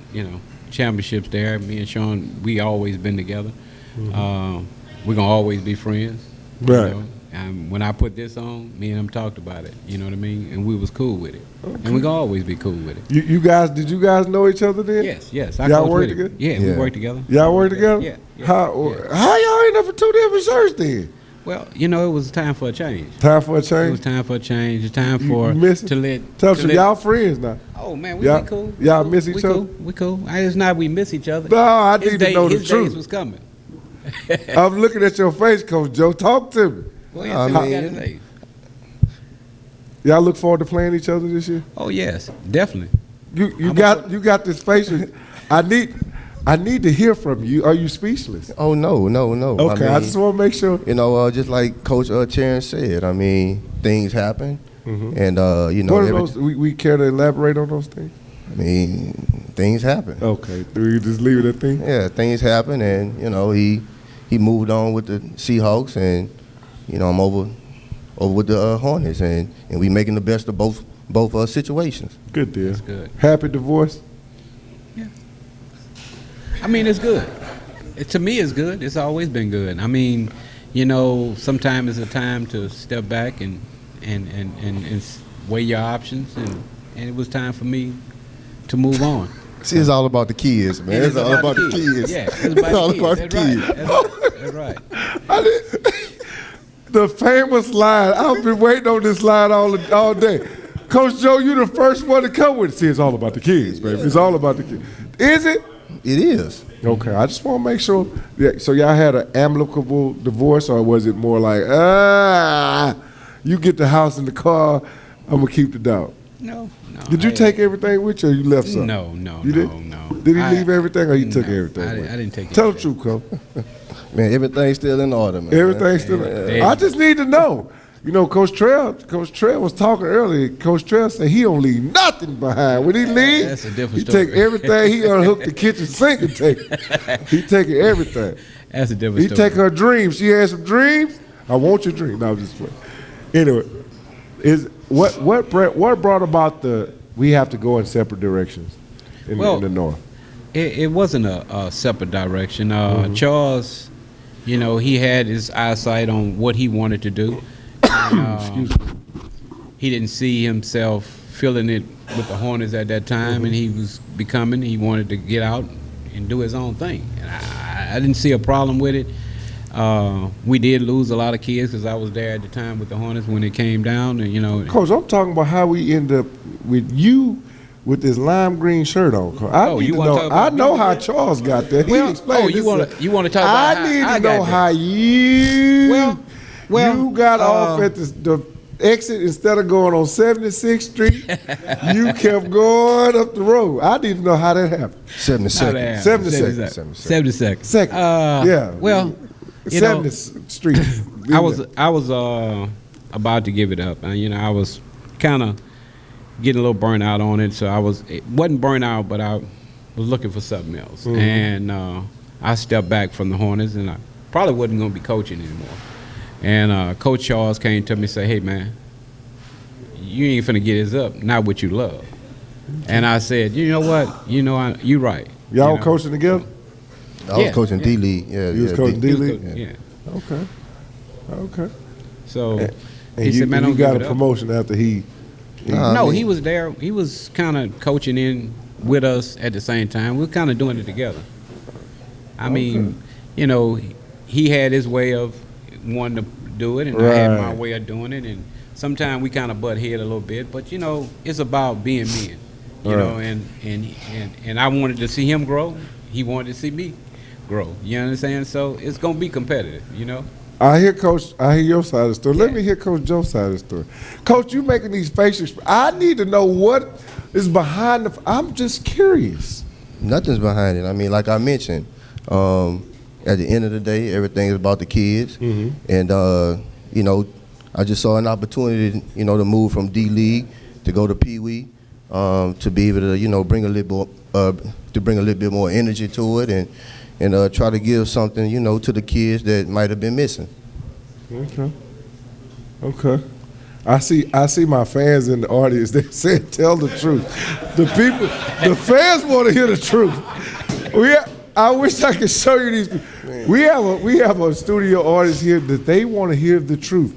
championships there. Me and Sean, we always been together. We're going to always be friends. Right. And when I put this on, me and him talked about it. You know what I mean? And we was cool with it. And we're going to always be cool with it. You guys, did you guys know each other then? Yes. Y'all coached work with him. together? Yeah, we work together. Y'all work together? Yeah. How y'all end up in two different shirts then? Well, it was time for a change. Time for a It was change? time for a change. It's time You for miss it? to let. Tell to us, let- y'all friends now. Oh man, we Y'all- be cool. y'all miss each we other? Cool. We cool. It's not we miss each other. No, I His need to know the his truth. days was coming. I'm looking at your face, Coach Joe. Talk to me. Well, yeah, see what I gotta say. Y'all look forward to playing each other this year? Oh yes, definitely. You got this facial. I need to hear from you. Are you speechless? Oh no. Okay, I just want to make sure. Just like Coach Terrence said. I mean, things happen, and What are those? We care to elaborate on those things? I mean, things happen. Okay, do we just leave it at things? Yeah, things happen, and he moved on with the Seahawks, and I'm over with the Hornets, and we making the best of both situations. Good deal. That's good. Happy divorce? I mean, it's good. To me, it's good. It's always been good. I mean, sometimes it's a time to step back and weigh your options, and it was time for me to move on. See, it's all about the kids, man. It's all about the kids. Yeah, It's all about the kids. That's right. The famous line. I've been waiting on this line all day. Coach Joe, you the first one to come with it. See, it's all about the kids, baby. It's all about the kids. Is it? It is. Okay, I just want to make sure. Yeah, so y'all had an amicable divorce, or was it more like, you get the house and the car, I'm gonna keep the dog? No. Did you take everything with you, or you left something? No. You did? No. Did he leave everything, or you took everything? I didn't take Tell the everything. truth, Coach. Man, everything's still in order, man. Everything's still. I just need to know. Coach Trell was talking earlier. Coach Trell said he don't leave nothing behind. When he leave, That's a different he story. take everything. He unhook the kitchen sink and take it. He taking everything. That's a different He story. take her dreams. She had some dreams. I want your dream. No, I'm just playing. Anyway, what brought about the we have to go in separate directions in the North? It wasn't a separate direction. Charles, he had his eyesight on what he wanted to do. And, he didn't see himself filling it with the Hornets at that time, and he wanted to get out and do his own thing. And I didn't see a problem with it. We did lose a lot of kids because I was there at the time with the Hornets when it came down, and Coach, I'm talking about how we end up with you with this lime green shirt on. Coach. I need you to wanna know. talk about I know me? how Charles got that. He explained you this. want to talk about? I need how to know got how that? you Well, you got off at the exit instead of going on 76th Street. You kept going up the road. I need to know how that happened. 72nd. 72nd. 72nd. Second. Yeah. Well, you know, 70th Street. I was about to give it up, and I was kind of getting a little burnt out on it. So it wasn't burnt out, but I was looking for something else, and I stepped back from the Hornets, and I probably wasn't going to be coaching anymore. And Coach Charles came to me and said, "Hey man, you ain't finna get this up, not what you love." And I said, "You know what? You right." Y'all coaching together? I was coaching D League. Yeah, You was coaching D League? Yeah. Okay. So And he said, "Man, you don't got give a it up." promotion after he. No, he was there. He was kind of coaching in with us at the same time. We were kind of doing it together. I mean, he had his way of wanting to do it, and I had my way of doing it. And sometimes we kind of butt head a little bit, but it's about being men. And I wanted to see him grow. He wanted to see me grow. You understand? So it's gonna be competitive. I hear your side of the story. Let me hear Coach Joe's side of the story. Coach, you making these facial I need to know what is behind I'm just curious. Nothing's behind it. I mean, like I mentioned, at the end of the day, everything is about the kids. And, I just saw an opportunity, to move from D League to go to Pee Wee, to be able to, bring a little bit more energy to it and try to give something, to the kids that might have been missing. Okay. I see my fans in the audience. They said, "Tell the truth." The fans want to hear the truth. I wish I could show you these. We have a studio audience here that they want to hear the truth.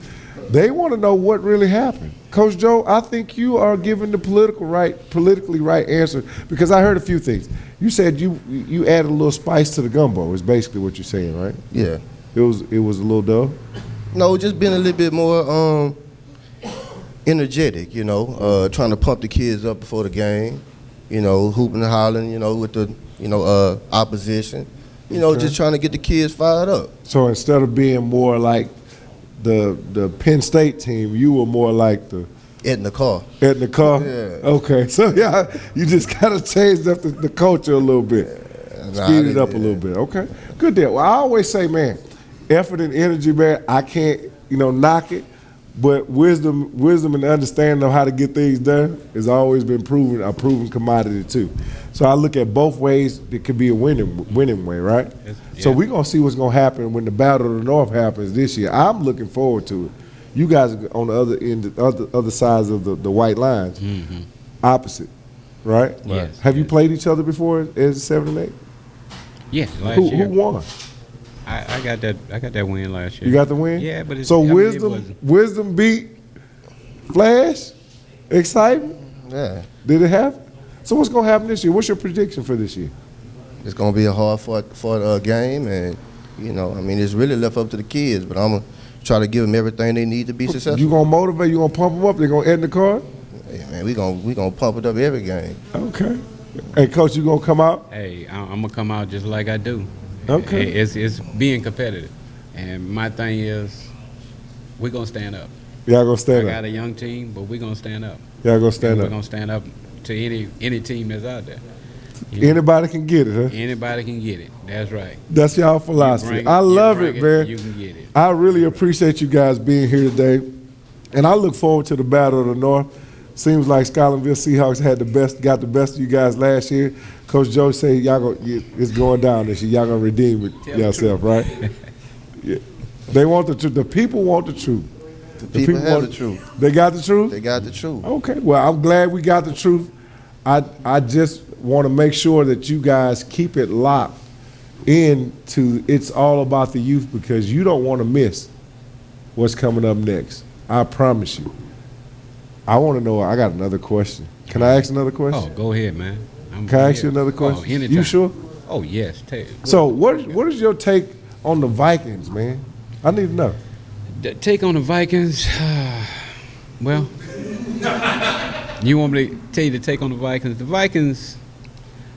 They want to know what really happened. Coach Joe, I think you are giving the politically right answer, because I heard a few things. You said you added a little spice to the gumbo. Is basically what you're saying, right? Yeah. It was a little dull. No, just being a little bit more energetic. Trying to pump the kids up before the game. Hooping and hollering. With the opposition. Just trying to get the kids fired up. So instead of being more like the Penn State team, you were more like the Edna Carr. Edna Carr? Yeah. Okay. So you just kind of changed up the culture a little bit. Speed it up a little bit. Okay. Good deal. Well, I always say, man, effort and energy, man, I can't, knock it. But wisdom and understanding of how to get things done has always been a proven commodity too. So I look at both ways. It could be a winning way, right? So we're gonna see what's gonna happen when the Battle of the North happens this year. I'm looking forward to it. You guys are on the other end, other sides of the white lines, opposite, right? Yes. Have you played each other before as 7 and 8? Yeah, last year. Who won? I got that win last year. You got the win? Yeah, but Wisdom beat Flash? Excitement? Yeah. Did it happen? So what's going to happen this year? What's your prediction for this year? It's going to be a hard-fought game, and, it's really left up to the kids, but I'm going to try to give them everything they need to be successful. You going to motivate? You going to pump them up? They going to end the card? Hey, man, we gonna pump it up every game. Okay. Hey, Coach, you going to come out? Hey, I'm going to come out just like I do. Okay. It's being competitive. And my thing is, we're going to stand up. Y'all going to stand I up? got a young team, but we're going to stand up. Y'all going to stand We're up? going to stand up to any team that's out there. Anybody can get it, huh? Anybody can get it. That's right. That's y'all philosophy. I love it, man. You can get it. I really appreciate you guys being here today. And I look forward to the Battle of the North. Seems like Scotlandville Seahawks got the best of you guys last year. Coach Joe said it's going down this year. Y'all gonna redeem it yourself, right? Yeah. They want the truth. The people want the truth. The people have the truth. They got the truth? They got the truth. Okay. Well, I'm glad we got the truth. I just want to make sure that you guys keep it locked into it's all about the youth, because you don't want to miss what's coming up next. I promise you. I want to know. I got another question. Can I ask another question? Oh, go ahead, man. Can I ask you another question? Oh, anytime. You sure? Oh, yes. So what is your take on the Vikings, man? I need to know. Take on the Vikings. Well, you want me to tell you to take on the Vikings? The Vikings,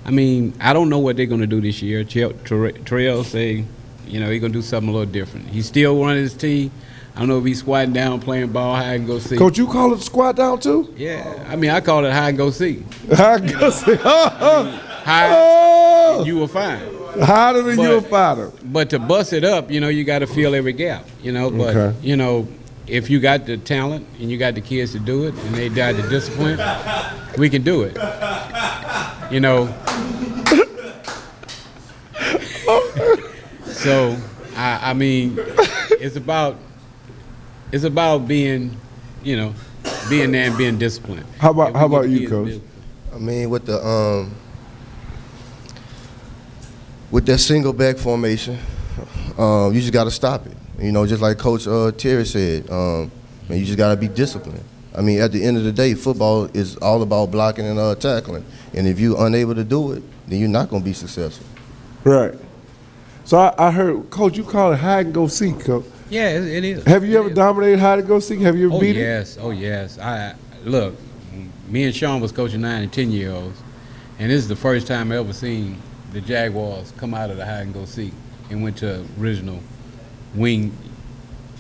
I mean, I don't know what they're going to do this year. Terrell say, he's going to do something a little different. He's still running his team. I don't know if he's squatting down, playing ball, hide and go seek. Coach, you call it squat down too? Yeah, I mean, I call it hide and go seek. Hide and go seek. Hide, you will find. Hide him and you'll find him. But to bust it up, you got to fill every gap, But, Okay. If you got the talent and you got the kids to do it and they got the discipline, we can do it. So, I mean, it's about being, being there and being disciplined. How about If we get the you, kids Coach? disciplined. I mean, with that single back formation, you just got to stop it. Just like Coach Terry said, you just got to be disciplined. I mean, at the end of the day, football is all about blocking and tackling. And if you're unable to do it, then you're not going to be successful. Right. So I heard, Coach, you call it hide and go seek, Coach. Yeah, it is. Have you ever is. dominated hide and go seek? Have you ever beat it? Oh yes. Look, me and Sean was coaching 9 and 10-year-olds, and this is the first time I ever seen the Jaguars come out of the hide and go seek and went to original wing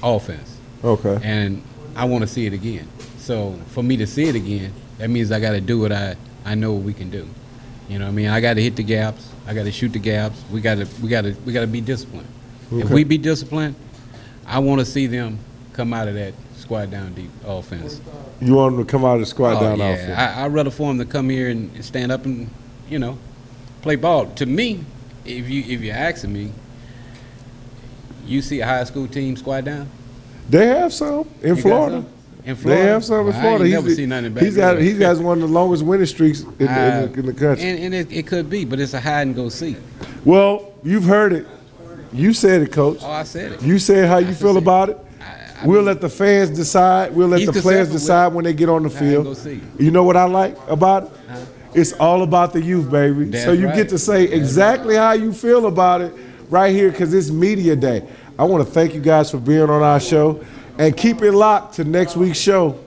offense. Okay. And I want to see it again. So for me to see it again, that means I got to do what I know what we can do. You know what I mean? I got to hit the gaps. I got to shoot the gaps. We got to be disciplined. Okay. If we be disciplined, I want to see them come out of that squat down deep offense. You want them to come out of the squat down yeah. offense? I'd rather for them to come here and stand up and play ball. To me, if you're asking me, you see a high school team squat down? They have some in You got Florida. some? In Florida? They have some in Well, I Florida. ain't never seen nothing back he's there. got one of the longest winning streaks in the country. And it could be, but it's a hide and go seek. Well, you've heard it. You said it, Coach. Oh, I said it. You said how you feel about it. We'll let the fans decide. We'll let He's the players concerned decide with when they get on the hide and go field. seek. You know what I like about it? It's all about the youth, baby. That's so you right. get to say exactly how you feel about it right here because it's media day. I want to thank you guys for being on our show and keep it locked to next week's show.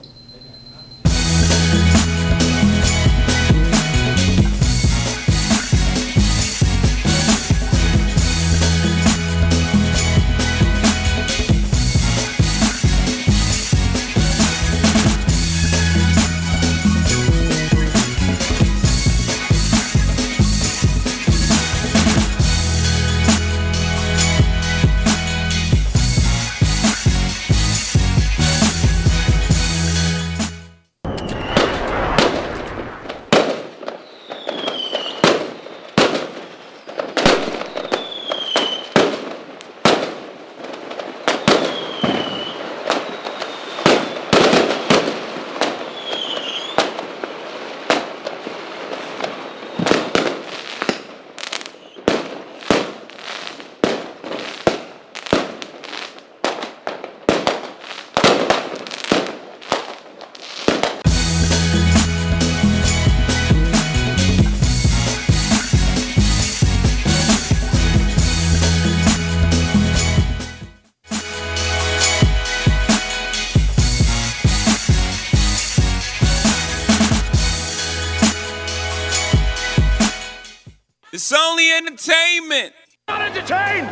It's only entertainment. Not entertained!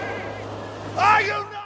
Are you not?